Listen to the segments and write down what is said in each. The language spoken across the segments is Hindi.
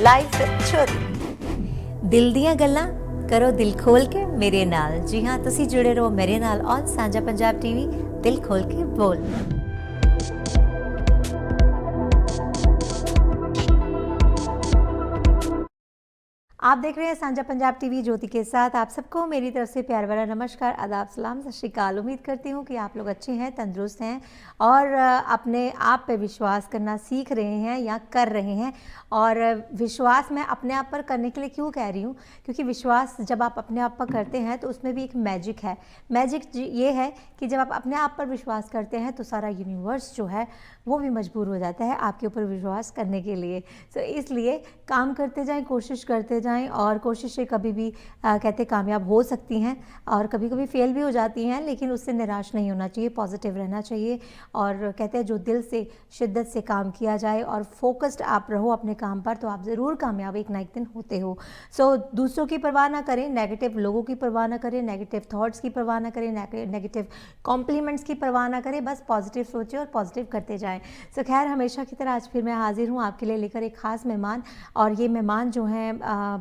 लाइव चोरी दिल ਦੀਆਂ ਗੱਲਾਂ ਕਰੋ ਦਿਲ ਖੋਲ ਕੇ ਮੇਰੇ ਨਾਲ। ਜੀ ਹਾਂ, ਤੁਸੀਂ ਜੁੜੇ ਰਹੋ ਮੇਰੇ ਨਾਲ ਔਨ ਸਾਂਝਾ ਪੰਜਾਬ ਟੀਵੀ, ਦਿਲ ਖੋਲ ਕੇ ਬੋਲ। आप देख रहे हैं साझा पंजाब टीवी, ज्योति के साथ। आप सबको मेरी तरफ से प्यार भरा नमस्कार, आदाब, सलाम, सत श्री अकाल। उम्मीद करती हूँ कि आप लोग अच्छे हैं, तंदुरुस्त हैं और अपने आप पे विश्वास करना सीख रहे हैं या कर रहे हैं। और विश्वास मैं अपने आप पर करने के लिए क्यों कह रही हूँ, क्योंकि विश्वास जब आप अपने आप पर करते हैं तो उसमें भी एक मैजिक है। मैजिक ये है कि जब आप अपने आप पर विश्वास करते हैं तो सारा यूनिवर्स जो है वो भी मजबूर हो जाता है आपके ऊपर विश्वास करने के लिए। तो इसलिए काम करते जाएं, कोशिश करते जाएं और कोशिशें कभी भी कहते कामयाब हो सकती हैं और कभी कभी फेल भी हो जाती हैं, लेकिन उससे निराश नहीं होना चाहिए, पॉजिटिव रहना चाहिए। और कहते हैं जो दिल से शिद्दत से काम किया जाए और फोकस्ड आप रहो अपने काम पर तो आप ज़रूर कामयाब एक ना एक दिन होते हो। सो दूसरों की परवाह ना करें, नेगेटिव लोगों की परवाह ना करें, नेगेटिव थॉट्स की परवाह ना करें, नेगेटिव कॉम्प्लीमेंट्स की परवाह ना करें, बस पॉजिटिव सोचें और पॉजिटिव करते जाएं। सो खैर, हमेशा की तरह आज फिर मैं हाजिर हूँ आपके लिए लेकर एक ख़ास मेहमान। और ये मेहमान जो हैं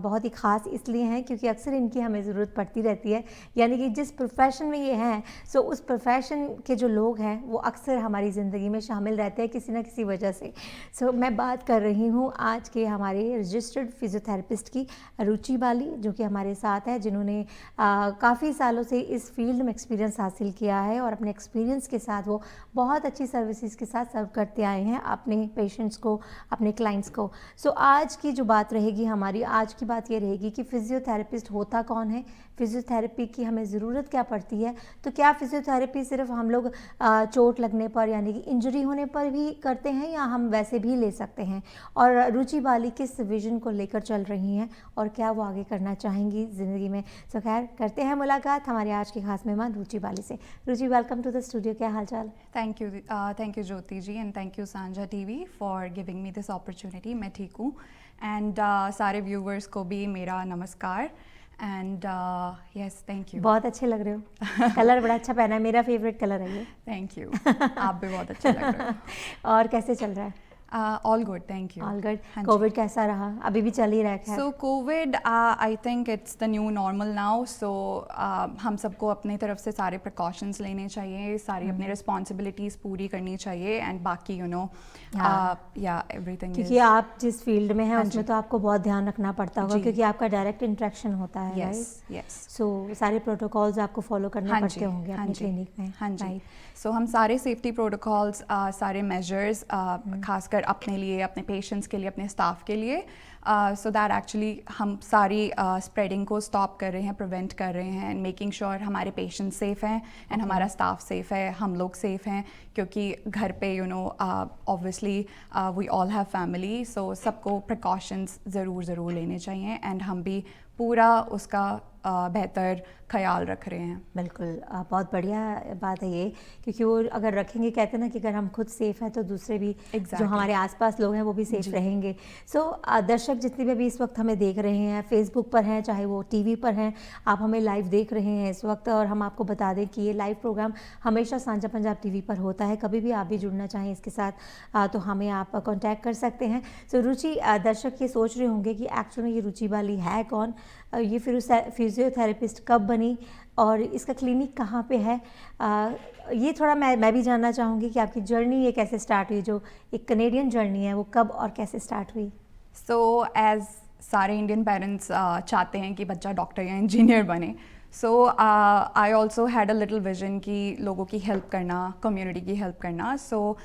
बहुत ही ख़ास इसलिए हैं क्योंकि अक्सर इनकी हमें ज़रूरत पड़ती रहती है, यानी कि जिस प्रोफेशन में ये हैं सो उस प्रोफेशन के जो लोग हैं वो अक्सर हमारी ज़िंदगी में शामिल रहते हैं किसी न किसी वजह से। सो मैं बात कर रही हूँ आज के हमारे रजिस्टर्ड फिजियोथेरेपिस्ट की, रुचि बाली, जो कि हमारे साथ है, जिन्होंने काफ़ी सालों से इस फील्ड में एक्सपीरियंस हासिल किया है और अपने एक्सपीरियंस के साथ वो बहुत अच्छी सर्विसेज के साथ सर्व करते आए हैं अपने पेशेंट्स को, अपने क्लाइंट्स को। सो आज की जो बात रहेगी हमारी, आज की बात ये रहेगी कि फिजियोथेरेपिस्ट होता कौन है, फिजियोथेरेपी की हमें ज़रूरत क्या पड़ती है, तो क्या फिजियोथेरेपी सिर्फ हम लोग चोट लगने पर यानी कि इंजरी होने पर भी करते हैं या हम वैसे भी ले सकते हैं, और रुचि बाली किस विजन को लेकर चल रही हैं और क्या वो आगे करना चाहेंगी ज़िंदगी में। सो खैर, करते हैं मुलाकात हमारे आज के खास मेहमान रुचि बाली से। Ruchi, welcome to the studio, क्या हाल चाल? Thank you Jyoti ji, and thank you Sanjha TV for giving me this opportunity. मैं ठीक हूँ एंड सारे व्यूवर्स को भी मेरा नमस्कार एंड यस, थैंक यू। बहुत अच्छे लग रहे हो, कलर बड़ा अच्छा पहना है, मेरा फेवरेट कलर है ये। थैंक यू, आप भी बहुत अच्छे लग रहे हो। और कैसे चल रहा है? All good, thank you. All good. Covid कैसा रहा? अभी भी चल ही रहा है? So covid, I think it's the new normal now. So हम सबको अपनी तरफ से सारे प्रिकॉशंस लेने चाहिए, सारी अपनी रिस्पॉन्सिबिलिटीज़ पूरी करनी चाहिए एंड बाकी यू नो या एवरीथिंग। क्योंकि आप जिस फील्ड में हैं उसमें तो आपको बहुत ध्यान रखना पड़ता होगा क्योंकि आपका डायरेक्ट इंटरेक्शन होता है। यस। सो सारे प्रोटोकॉल्स आपको फॉलो करने पड़ते होंगे अपनी क्लिनिक में। हाँ जी। सो हम सारे सेफ्टी प्रोटोकॉल्स, सारे मेजर्स खासकर अपने लिए, अपने पेशेंट्स के लिए, अपने स्टाफ के लिए, सो दैट एक्चुअली हम सारी स्प्रेडिंग को स्टॉप कर रहे हैं, प्रिवेंट कर रहे हैं, मेकिंग श्योर हमारे पेशेंट्स सेफ़ हैं एंड हमारा स्टाफ सेफ़ है, हम लोग सेफ़ हैं, क्योंकि घर पे you know obviously we all have family. So सबको प्रिकॉशंस ज़रूर लेने चाहिए एंड हम भी पूरा उसका बेहतर ख्याल रख रहे हैं। बिल्कुल, बहुत बढ़िया बात है ये, क्योंकि वो अगर रखेंगे, कहते हैं ना कि अगर हम खुद सेफ हैं तो दूसरे भी जो हमारे आसपास लोग हैं वो भी सेफ रहेंगे। सो दर्शक जितने भी अभी इस वक्त हमें देख रहे हैं, फेसबुक पर हैं, चाहे वो टीवी पर हैं, आप हमें लाइव देख रहे हैं इस वक्त, और हम आपको बता दें कि ये लाइव प्रोग्राम हमेशा साझा पंजाब टीवी पर होता है। कभी भी आप भी जुड़ना चाहें इसके साथ तो हमें आप कॉन्टैक्ट कर सकते हैं। सो रुचि, दर्शक ये सोच रहे होंगे कि एक्चुअली ये रुचि बाली है कौन, ये फिजियोथेरेपिस्ट कब बनी और इसका क्लिनिक कहाँ पे है, ये थोड़ा मैं भी जानना चाहूँगी कि आपकी जर्नी ये कैसे स्टार्ट हुई, जो एक कनेडियन जर्नी है वो कब और कैसे स्टार्ट हुई। सो एज सारे इंडियन पेरेंट्स चाहते हैं कि बच्चा डॉक्टर या इंजीनियर बने। So I also had a little vision कि लोगों की हेल्प करना, कम्युनिटी की हेल्प करना। सो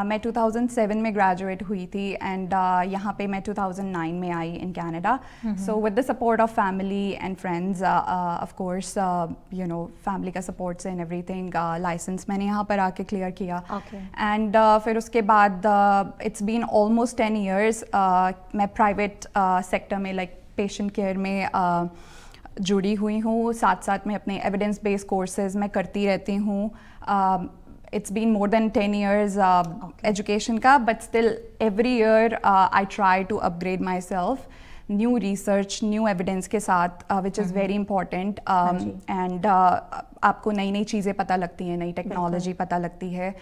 मैं 2007 में ग्रेजुएट हुई थी एंड यहाँ पे मैं 2009 में I in Canada. So with the support of family and friends, of course you know family का सपोर्ट एंड एवरीथिंग, लाइसेंस मैंने यहाँ पर आके क्लियर किया एंड फिर उसके बाद इट्स बीन ऑलमोस्ट 10 years मैं प्राइवेट सेक्टर में लाइक पेशेंट केयर में जुड़ी हुई हूँ। साथ साथ में अपने एविडेंस बेस्ड कोर्सेज मैं करती रहती हूँ। it's been more than 10 years education का, but still every year I try to upgrade myself. New research, new evidence के साथ, विच इज़ वेरी इंपॉर्टेंट, एंड आपको नई नई चीज़ें पता लगती हैं, नई टेक्नोलॉजी पता लगती है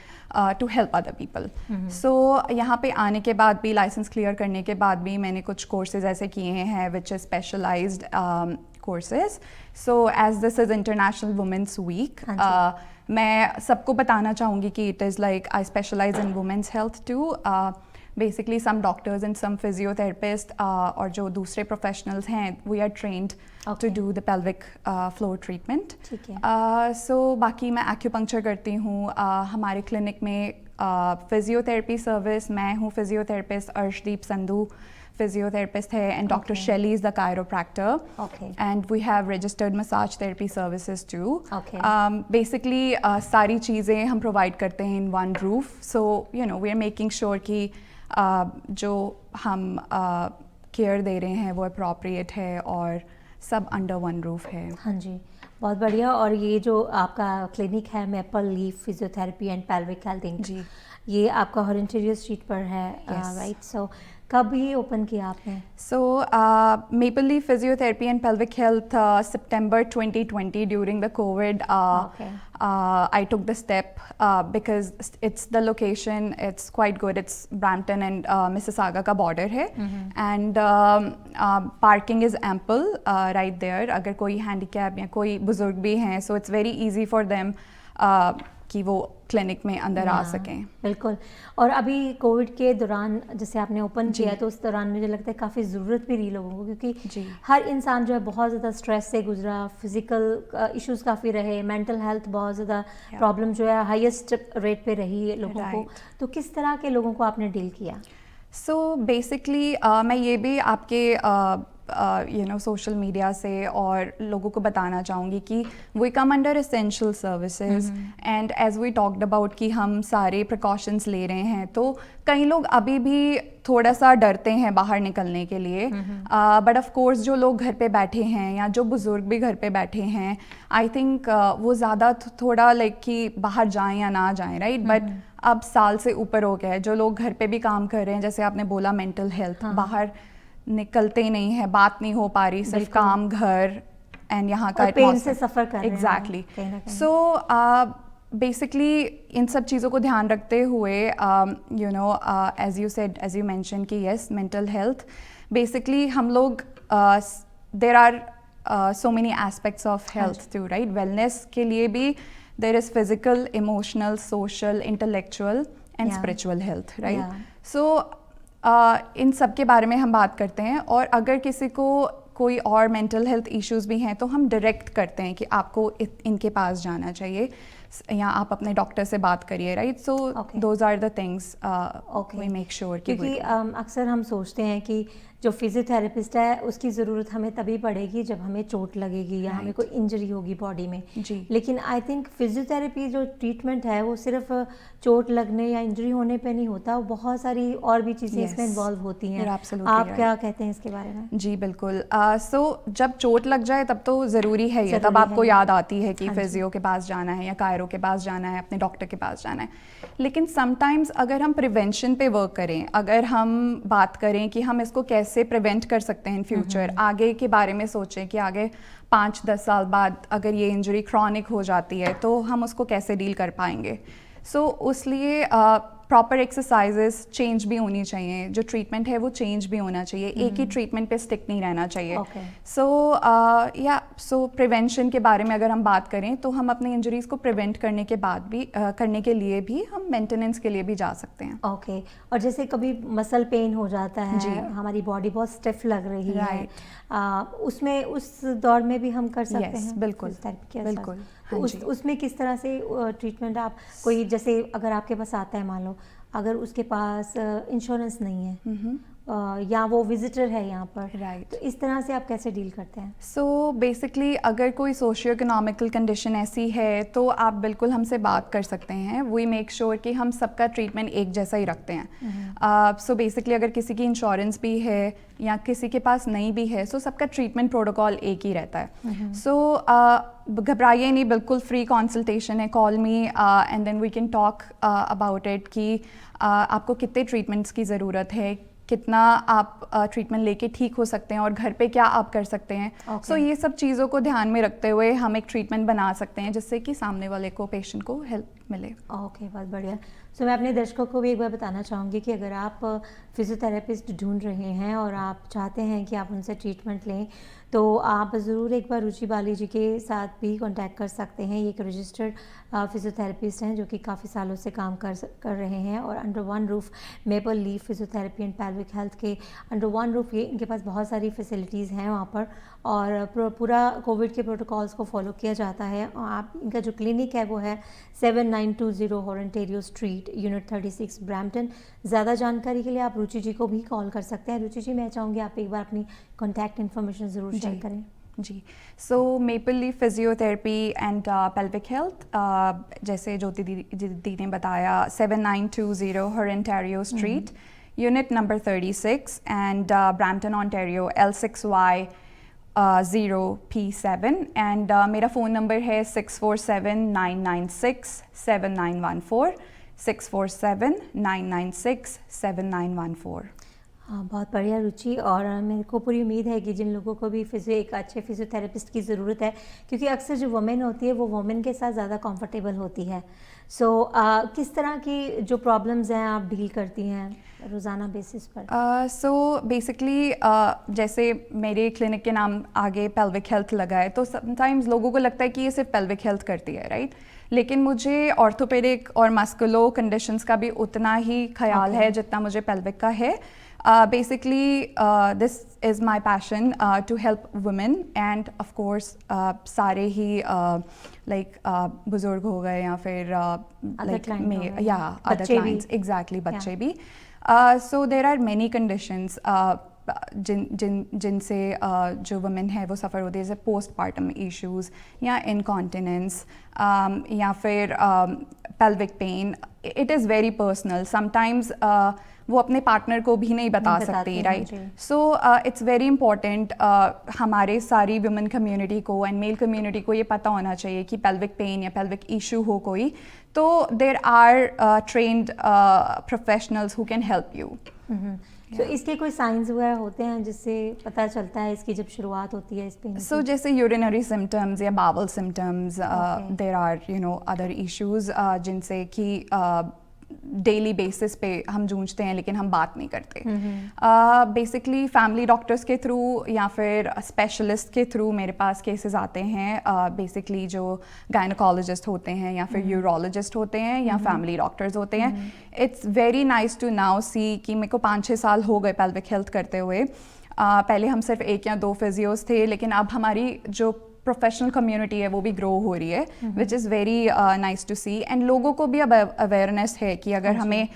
टू हेल्प अदर पीपल. सो यहाँ पे आने के बाद भी, लाइसेंस क्लियर करने के बाद भी मैंने कुछ कोर्सेज ऐसे किए हैं which is specialized courses. So as this is international women's week, मैं सबको बताना चाहूँगी कि it is like I specialize in women's health too. Basically some doctors and some physiotherapist और जो दूसरे प्रोफेशनल्स हैं, we are trained to do the pelvic floor treatment. So बाकी मैं एक्यूपंक्चर करती हूँ. हमारे क्लिनिक में फिजियोथेरेपी सर्विस, मैं हूँ फिजियोथेरेपिस्ट, अर्शदीप संधू physiotherapist है, and Dr. Shelley is the chiropractor. Okay. And we have registered massage therapy services too. Okay. Basically सारी चीज़ें हम provide करते हैं in one roof. So you know we are making sure कि जो हम care दे रहे हैं वो appropriate है और सब under one roof है. हाँ जी, बहुत बढ़िया. और ये जो आपका क्लिनिक है Maple Leaf physiotherapy and pelvic health, जी, ये आपका हॉरेंटेरियो स्ट्रीट पर है, राइट? सो कब ये ओपन किया आपने? So Maple Leaf Physiotherapy and Pelvic Health, September 2020 during the COVID. I took the step because it's the location, it's quite good. It's Brampton and Mississauga का border है, and parking is ample right there. अगर कोई handicap या कोई बुजुर्ग भी हैं, so it's very easy for them कि वो क्लिनिक में अंदर आ सकें. बिल्कुल. और अभी कोविड के दौरान जैसे आपने ओपन किया, तो उस दौरान मुझे लगता है काफ़ी ज़रूरत भी रही लोगों को, क्योंकि हर इंसान जो है बहुत ज़्यादा स्ट्रेस से गुजरा, फिजिकल इश्यूज काफ़ी रहे, मेंटल हेल्थ बहुत ज़्यादा प्रॉब्लम जो है हाईएस्ट रेट पे रही है लोगों को. तो किस तरह के लोगों को आपने डील किया? सो बेसिकली मैं ये भी आपके सोशल मीडिया से और लोगों को बताना चाहूँगी कि we come under essential services, and as we talked about कि हम सारे प्रिकॉशंस ले रहे हैं, तो कई लोग अभी भी थोड़ा सा डरते हैं बाहर निकलने के लिए. बट ऑफ कोर्स जो लोग घर पे बैठे हैं या जो बुजुर्ग भी घर पे बैठे हैं, आई थिंक वो ज़्यादा थोड़ा लाइक कि बाहर जाएं या ना जाएं, राइट? बट अब साल से ऊपर हो गया है, जो लोग घर पे भी काम कर रहे हैं, जैसे आपने बोला मेंटल हेल्थ, बाहर निकलते ही नहीं है, बात नहीं हो पा रही, सिर्फ काम, घर एंड यहाँ का पेन से सफ़र कर रहे हैं. एग्जैक्टली. सो बेसिकली इन सब चीज़ों को ध्यान रखते हुए as you said, as you mention कि यस, मेंटल हेल्थ बेसिकली हम लोग there are so many aspects of health too, right? Wellness के लिए भी there is physical, emotional, social, intellectual and spiritual health, right? So इन सब के बारे में हम बात करते हैं, और अगर किसी को कोई और मेंटल हेल्थ इश्यूज भी हैं तो हम डायरेक्ट करते हैं कि आपको इनके पास जाना चाहिए या आप अपने डॉक्टर से बात करिए, right? So those are the things we make sure. क्योंकि अक्सर हम सोचते हैं कि जो फिजियोथेरेपिस्ट है उसकी ज़रूरत हमें तभी पड़ेगी जब हमें चोट लगेगी या हमें कोई इंजरी होगी बॉडी में. लेकिन आई थिंक फिजियोथेरेपी जो ट्रीटमेंट है वो सिर्फ चोट लगने या इंजरी होने पे नहीं होता, वो बहुत सारी और भी चीज़ें इसमें इन्वॉल्व होती हैं. आप क्या कहते हैं इसके बारे में? जी बिल्कुल. सो जब चोट लग जाए तब तो ज़रूरी है ये, तब आपको याद आती है कि फिजियो के पास जाना है या कायरो के पास जाना है, अपने डॉक्टर के पास जाना है. लेकिन समटाइम्स अगर हम प्रिवेंशन पे वर्क करें, अगर हम बात करें कि हम इसको कैसे प्रिवेंट कर सकते हैं इन फ्यूचर, आगे के बारे में सोचें कि आगे 5-10 साल बाद अगर ये इंजरी क्रॉनिक हो जाती है तो हम उसको कैसे डील कर पाएंगे. सो उसलिए प्रॉपर एक्सरसाइजेस चेंज भी होनी चाहिए, जो ट्रीटमेंट है वो चेंज भी होना चाहिए, एक ही ट्रीटमेंट पे स्टिक नहीं रहना चाहिए. सो प्रिवेंशन के बारे में अगर हम बात करें तो हम अपनी इंजरीज को प्रिवेंट करने के बाद भी करने के लिए भी हम मेंटेनेंस के लिए भी जा सकते हैं. ओके. और जैसे कभी मसल पेन हो जाता है, हमारी बॉडी बहुत स्टिफ लग रही है, उसमें उस दौर में भी हम कर सकते हैं? बिल्कुल बिल्कुल. तो उसमें किस तरह से ट्रीटमेंट आप कोई, जैसे अगर आपके पास आता है, मान लो अगर उसके पास इंश्योरेंस नहीं है या वो विजिटर है यहाँ पर, तो इस तरह से आप कैसे डील करते हैं? सो बेसिकली अगर कोई सोशियो इकोनॉमिकल कंडीशन ऐसी है तो आप बिल्कुल हमसे बात कर सकते हैं. वी मेक श्योर कि हम सबका ट्रीटमेंट एक जैसा ही रखते हैं. सो बेसिकली अगर किसी की इंश्योरेंस भी है या किसी के पास नहीं भी है, सो सबका ट्रीटमेंट प्रोटोकॉल एक ही रहता है. सो घबराइए नहीं, बिल्कुल फ्री कंसल्टेशन है. Call me and then we can talk about it कि आपको कितने ट्रीटमेंट्स की ज़रूरत है, कितना आप ट्रीटमेंट लेके ठीक हो सकते हैं और घर पे क्या आप कर सकते हैं. Okay. सो ये सब चीज़ों को ध्यान में रखते हुए हम एक ट्रीटमेंट बना सकते हैं जिससे कि सामने वाले को, पेशेंट को हेल्प मिले. ओके, बहुत बढ़िया. सो मैं अपने दर्शकों को भी एक बार बताना चाहूँगी कि अगर आप फिजियोथेरेपिस्ट ढूंढ रहे हैं और आप चाहते हैं कि आप उनसे ट्रीटमेंट लें, तो आप ज़रूर एक बार रुचि बाली जी के साथ भी कांटेक्ट कर सकते हैं. ये एक रजिस्टर्ड फिजियोथेरेपिस्ट हैं जो कि काफ़ी सालों से काम कर रहे हैं और under one roof maple Leaf physiotherapy and pelvic health के अंडर वन रूफ ये इनके पास बहुत सारी फैसिलिटीज़ हैं वहाँ पर, और पूरा कोविड के प्रोटोकॉल्स को फॉलो किया जाता है. और आप इनका जो क्लिनिक है वो है 7920 हॉरेंटेरियो स्ट्रीट, यूनिट 36, ब्रैम्पटन. ज़्यादा जानकारी के लिए आप रुचि जी को भी कॉल कर सकते हैं. रुचि जी, मैं चाहूँगी आप एक बार अपनी कॉन्टैक्ट इन्फॉर्मेशन ज़रूर शेयर करें. जी. So Maple Leaf physiotherapy and pelvic health, जैसे ज्योति दी ने बताया, 7920 Hurontario street, unit number 36 and Brampton Ontario L6Y 0P7. And मेरा फ़ोन नंबर है 647-996-7914, 647-996-7914. हाँ, बहुत बढ़िया रुचि. और मेरे को पूरी उम्मीद है कि जिन लोगों को भी एक अच्छे फिजियोथेरेपिस्ट की ज़रूरत है, क्योंकि अक्सर जो वुमेन होती है वो वुमेन के साथ ज़्यादा कंफर्टेबल होती है. सो किस तरह की जो प्रॉब्लम्स हैं आप डील करती हैं रोज़ाना बेसिस पर? सो बेसिकली जैसे मेरे क्लिनिक के नाम आगे पेल्विक हेल्थ लगा है, तो समटाइम्स लोगों को लगता है कि ये सिर्फ पेल्विक हेल्थ करती है, राइट? लेकिन मुझे ऑर्थोपेडिक और मस्कुलो कंडीशंस का भी उतना ही ख्याल है जितना मुझे पेल्विक का है. Basically, this is my passion to help women, and of course सारे ही like बुजुर्ग हो गए या फिर like other clients, exactly, बच्चे भी. So there are many conditions जिनसे जो वुमेन है वो सफ़र होती है, जैसे पोस्टपार्टम इश्यूज़ या इनकॉन्टिनेंस या फिर pelvic pain. It is very personal. Sometimes वो अपने पार्टनर को भी नहीं बता सकती, right? So it's very important हमारे सारी वुमेन कम्युनिटी को एंड मेल कम्युनिटी को ये पता होना चाहिए कि पेल्विक पेन या पेल्विक इशू हो कोई, तो there are trained professionals who can help you. तो इसके कोई साइंस वगैरह होते हैं जिससे पता चलता है इसकी जब शुरुआत होती है इस पेन की? सो जैसे यूरिनरी सिम्टम्स या bowel symptoms, there are other issues जिनसे कि डेली बेसिस पे हम जूझते हैं लेकिन हम बात नहीं करते. बेसिकली फैमिली डॉक्टर्स के थ्रू या फिर स्पेशलिस्ट के थ्रू मेरे पास केसेस आते हैं. बेसिकली जो गायनोकोलॉजिस्ट होते हैं या फिर यूरोलॉजिस्ट होते हैं या फैमिली डॉक्टर्स होते हैं. It's very nice to now see कि मेरे को 5-6 साल हो गए पेल्विक हेल्थ करते हुए. पहले हम सिर्फ 1 या 2 फिजियोज थे, लेकिन अब हमारी जो प्रोफेशनल कम्युनिटी है वो भी ग्रो हो रही है, which is very nice to see. And लोगों को भी अब अवेयरनेस है कि अगर हमें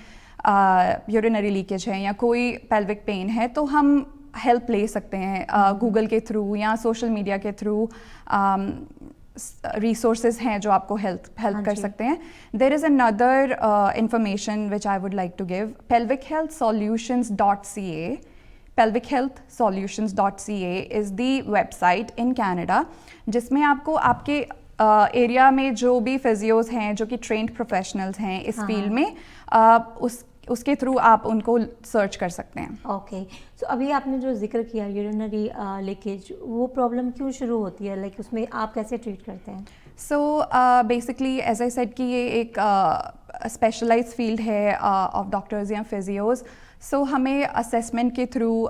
यूरिनरी लीकेज है या कोई पेल्विक पेन है तो हम हेल्प ले सकते हैं गूगल के थ्रू या सोशल मीडिया के थ्रू. रिसोर्सेज हैं जो आपको हेल्प कर सकते हैं. There is another information which I would like to give. pelvichealthsolutions.ca. pelvichealthsolutions.ca is the website in Canada, जिसमें आपको आपके एरिया में जो भी फिजियोज हैं जो कि ट्रेंड प्रोफेशनल्स हैं इस फील्ड में, उसके थ्रू आप उनको सर्च कर सकते हैं. ओके. सो अभी आपने जो जिक्र किया यूरिनरी लीकेज, वो प्रॉब्लम क्यों शुरू होती है, लाइक उसमें आप कैसे ट्रीट करते हैं? So basically as I said कि ये एक स्पेशलाइज्ड फील्ड है ऑफ डॉक्टर्स या फिजियोज. सो हमें असेसमेंट के through,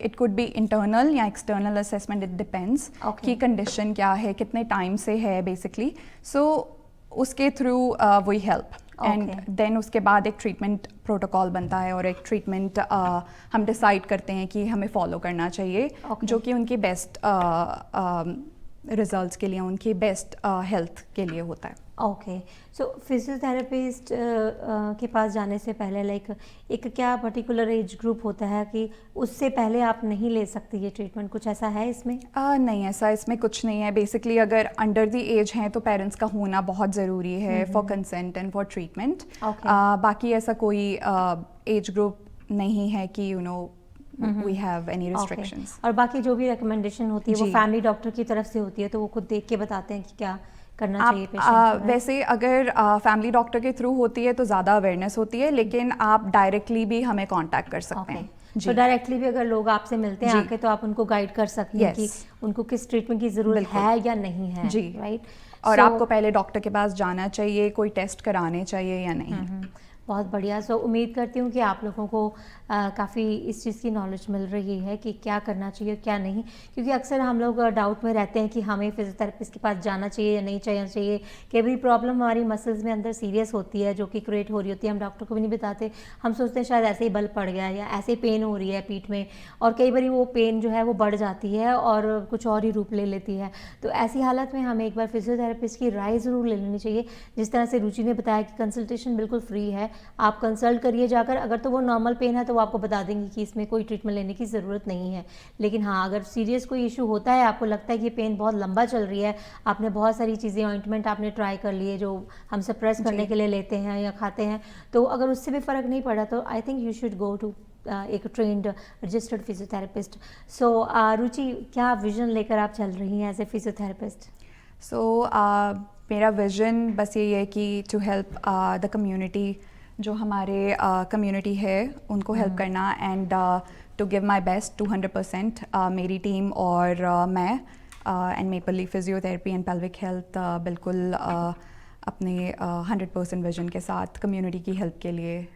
it could be internal या एक्सटर्नल असेसमेंट, इट डिपेंड्स कि कंडीशन क्या है, कितने टाइम से है बेसिकली. सो उसके through we help and then उसके बाद एक ट्रीटमेंट प्रोटोकॉल बनता है और एक ट्रीटमेंट हम डिसाइड करते हैं कि हमें फॉलो करना चाहिए, जो कि उनकी बेस्ट रिजल्ट्स के लिए, उनकी बेस्ट हेल्थ के लिए होता है. ओके. सो फिजियोथेरेपिस्ट के पास जाने से पहले लाइक एक क्या पर्टिकुलर एज ग्रुप होता है कि उससे पहले आप नहीं ले सकती ये ट्रीटमेंट, कुछ ऐसा है इसमें? नहीं, ऐसा इसमें कुछ नहीं है. बेसिकली अगर अंडर द एज हैं तो पेरेंट्स का होना बहुत ज़रूरी है for consent and for treatment. बाकी ऐसा कोई एज ग्रुप नहीं है कि we have any restrictions. और बाकी जो भी रिकमेंडेशन होती है वो फैमिली डॉक्टर की तरफ से होती है, तो वो खुद देख के बताते हैं कि क्या करना चाहिए पेशेंट को? वैसे अगर फैमिली डॉक्टर के थ्रू होती है तो ज़्यादा अवेयरनेस होती है, लेकिन आप डायरेक्टली भी हमें कांटेक्ट कर सकते हैं. जी। तो डायरेक्टली भी अगर लोग आपसे मिलते हैं जी। आके तो आप उनको गाइड कर सकते हैं कि Yes. उनको किस ट्रीटमेंट की ज़रूरत बिल्कुल। है या नहीं है, जी। राइट? और आपको पहले डॉक्टर के पास जाना चाहिए, कोई टेस्ट कराने चाहिए या नहीं? बहुत बढ़िया। सो उम्मीद करती हूँ कि आप लोगों को काफ़ी इस चीज़ की नॉलेज मिल रही है कि क्या करना चाहिए क्या नहीं, क्योंकि अक्सर हम लोग डाउट में रहते हैं कि हमें फिजियोथेरेपिस्ट के पास जाना चाहिए या नहीं जाना चाहिए। कई बार प्रॉब्लम हमारी मसल्स में अंदर सीरियस होती है जो कि क्रिएट हो रही होती है, हम डॉक्टर को भी नहीं बताते। हम सोचते हैं शायद ऐसे ही बल पड़ गया या ऐसे ही पेन हो रही है पीठ में, और कई बार वो पेन जो है वो बढ़ जाती है और कुछ और ही रूप ले लेती है। तो ऐसी हालत में हमें एक बार फिजियोथेरेपिस्ट की राय ज़रूर ले लेनी चाहिए। जिस तरह से रुचि ने बताया कि कंसल्टेशन बिल्कुल फ्री है, आप कंसल्ट करिए जाकर। अगर तो वो नॉर्मल पेन है तो वो आपको बता देंगे कि इसमें कोई ट्रीटमेंट लेने की ज़रूरत नहीं है। लेकिन हाँ, अगर सीरियस कोई इशू होता है, आपको लगता है कि ये पेन बहुत लंबा चल रही है, आपने बहुत सारी चीज़ें ऑइंटमेंट आपने ट्राई कर लिए जो हम सप्रेस करने के लिए लेते हैं या खाते हैं, तो अगर उससे भी फ़र्क नहीं पड़ा तो I think you should go to एक trained registered physiotherapist. So Ruchi, क्या विजन लेकर आप चल रही हैं एज ए फिजियोथेरेपिस्ट? सो मेरा विजन बस यही है कि टू हेल्प द कम्युनिटी, जो हमारे कम्युनिटी है उनको हेल्प करना, and to give my best 200%। मेरी टीम और मैं and Maple Leaf physiotherapy and pelvic health बिल्कुल अपने 100% विजन के साथ कम्युनिटी की हेल्प के लिए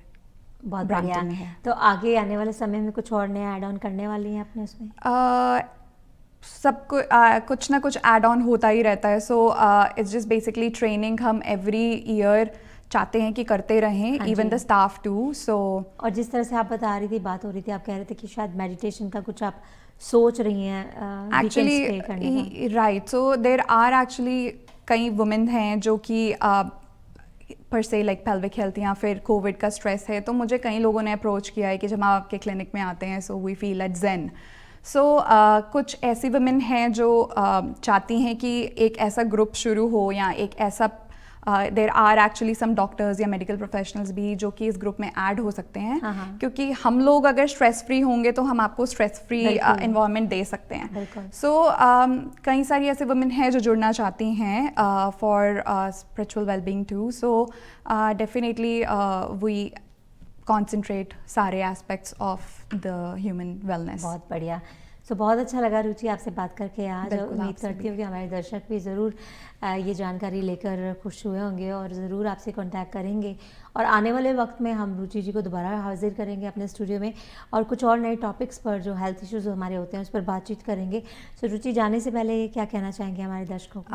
बहुत ब्रैम्पटन बढ़िया। में है। तो आगे आने वाले समय में कुछ और नया ऐड ऑन करने वाली हैं अपने उसमें? सबको कुछ ना कुछ ऐड ऑन होता ही रहता है। So it's just basically training हम एवरी ईयर चाहते हैं कि करते रहें, हाँ इवन जी। The staff too. सो और जिस तरह से आप बता रही थी, बात हो रही थी, आप कह रहे थे कि शायद मेडिटेशन का कुछ आप सोच रही हैं वीकेंड्स पे करने का। Actually right, so there are actually कई वुमेन हैं जो कि पर से लाइक पेल्विक हेल्थ या फिर कोविड का स्ट्रेस है, तो मुझे कई लोगों ने अप्रोच किया है कि जब हम आपके क्लिनिक में आते हैं so we feel at zen. So कुछ ऐसी वुमेन हैं जो चाहती हैं कि एक ऐसा ग्रुप शुरू हो या एक ऐसा there are actually some doctors या मेडिकल प्रोफेशनल्स भी जो कि इस ग्रुप में ऐड हो सकते हैं। हाँ, हाँ। क्योंकि हम लोग अगर स्ट्रेस फ्री होंगे तो हम आपको स्ट्रेस फ्री बिल्कुल। इन्वायरमेंट दे सकते हैं। बिल्कुल। सो कई सारी ऐसे वुमेन हैं जो जुड़ना चाहती हैं for spiritual wellbeing too. So definitely we concentrate सारे aspects of the human wellness. बहुत बढ़िया। सो बहुत अच्छा लगा रुचि आपसे बात करके आज। बिल्कुल, उम्मीद आपसे करती भी। हूँ कि हमारे दर्शक भी ज़रूर ये जानकारी लेकर खुश हुए होंगे और ज़रूर आपसे कांटेक्ट करेंगे। और आने वाले वक्त में हम रुचि जी को दोबारा हाजिर करेंगे अपने स्टूडियो में और कुछ और नए टॉपिक्स पर जो हेल्थ इश्यूज हमारे होते हैं उस पर बातचीत करेंगे। सो रुचि, जाने से पहले क्या कहना चाहेंगे हमारे दर्शकों को?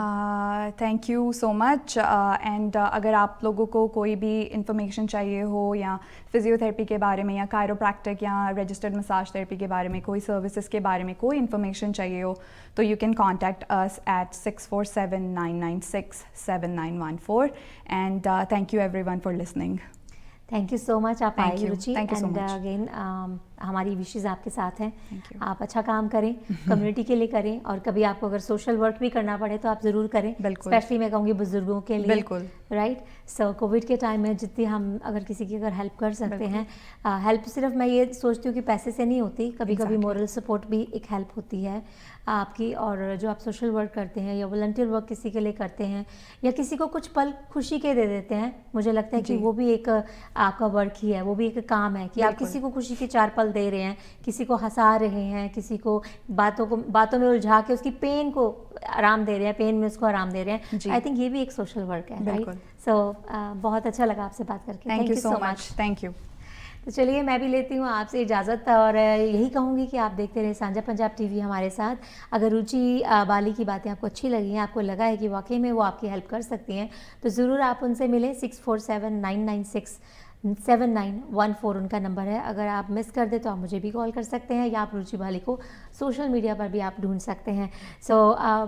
Thank you so much. And अगर आप लोगों को कोई भी इंफॉर्मेशन चाहिए हो या फिजियोथेरेपी के बारे में या कायरोप्रैक्टिक या रजिस्टर्ड मसाज थेरेपी के बारे में, कोई सर्विसेज के बारे में कोई इन्फॉर्मेशन चाहिए हो, तो you can contact us at 647-996-7914। And thank you everyone for listening. Thank you so much, आप Thank आए you. Ruchi. Thank you so and much. Again हमारी विशेज़ आपके साथ हैं। Thank you. आप अच्छा काम करें, कम्युनिटी के लिए करें, और कभी आपको अगर सोशल वर्क भी करना पड़े तो आप ज़रूर करें। बिल्कुल। स्पेशली मैं कहूँगी बुजुर्गों के लिए। बिल्कुल। राइट। सो कोविड के टाइम में जितनी हम अगर किसी की अगर हेल्प कर सकते हैं, हेल्प सिर्फ मैं ये सोचती हूँ कि पैसे से नहीं होती, कभी कभी Exactly. मोरल सपोर्ट भी एक हेल्प होती है आपकी। और जो आप सोशल वर्क करते हैं या वॉलंटियर वर्क किसी के लिए करते हैं या किसी को कुछ पल खुशी के दे देते हैं, मुझे लगता है कि जी। वो भी एक आपका वर्क ही है, वो भी एक काम है कि आप बिल्कुल। किसी को खुशी के 4 पल दे रहे हैं, किसी को हंसा रहे हैं, किसी को बातों में उलझा के उसकी पेन को आराम दे रहे हैं, पेन में उसको आराम दे रहे हैं। जी। आई थिंक ये भी एक सोशल वर्क है, राइट? बिल्कुल। सो बहुत अच्छा लगा आपसे बात करके। Thank you so much. Thank you. तो चलिए, मैं भी लेती हूँ आपसे इजाज़त और यही कहूँगी कि आप देखते रहे साझा पंजाब टीवी हमारे साथ। अगर रुचि बाली की बातें आपको अच्छी लगी हैं, आपको लगा है कि वाकई में वो आपकी हेल्प कर सकती हैं, तो ज़रूर आप उनसे मिलें। 647-996-7914 उनका नंबर है। अगर आप मिस कर दे तो आप मुझे भी कॉल कर सकते हैं या आप रुचि बाली को सोशल मीडिया पर भी आप ढूंढ सकते हैं। सो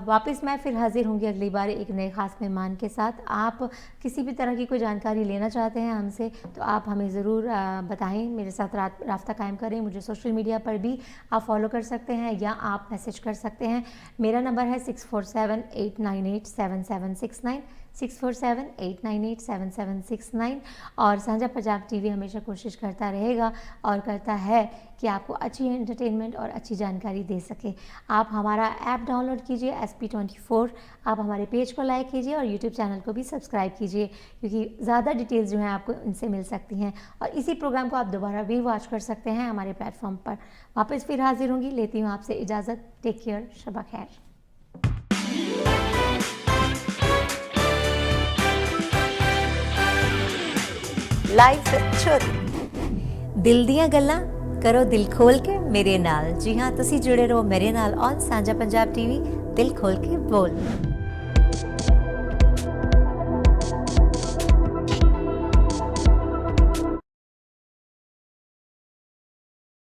वापस मैं फिर हाजिर होंगी अगली बार एक नए ख़ास मेहमान के साथ। आप किसी भी तरह की कोई जानकारी लेना चाहते हैं हमसे तो आप हमें ज़रूर बताएं, मेरे साथ राब्ता कायम करें। मुझे सोशल मीडिया पर भी आप फॉलो कर सकते हैं या आप मैसेज कर सकते हैं। मेरा नंबर है 647-898-7769 6478987769। और साझा पंजाब टीवी हमेशा कोशिश करता रहेगा और करता है कि आपको अच्छी एंटरटेनमेंट और अच्छी जानकारी दे सके। आप हमारा ऐप डाउनलोड कीजिए SP24, आप हमारे पेज को लाइक कीजिए और यूट्यूब चैनल को भी सब्सक्राइब कीजिए, क्योंकि ज़्यादा डिटेल्स जो हैं आपको इनसे मिल सकती हैं। और इसी प्रोग्राम को आप दोबारा भी वॉच कर सकते हैं हमारे प्लेटफॉर्म पर। वापस फिर हाजिर होंगी, लेती हूँ आपसे इजाज़त। टेक केयर, शबा खैर। लाइव चोरी दिल ਦੀਆਂ ਗੱਲਾਂ ਕਰੋ ਦਿਲ ਖੋਲ ਕੇ ਮੇਰੇ ਨਾਲ। ਜੀ ਹਾਂ, ਤੁਸੀਂ ਜੁੜੇ ਰਹੋ ਮੇਰੇ ਨਾਲ ਔਨ ਸਾਂਝਾ ਪੰਜਾਬ ਟੀਵੀ। ਦਿਲ ਖੋਲ ਕੇ ਬੋਲ।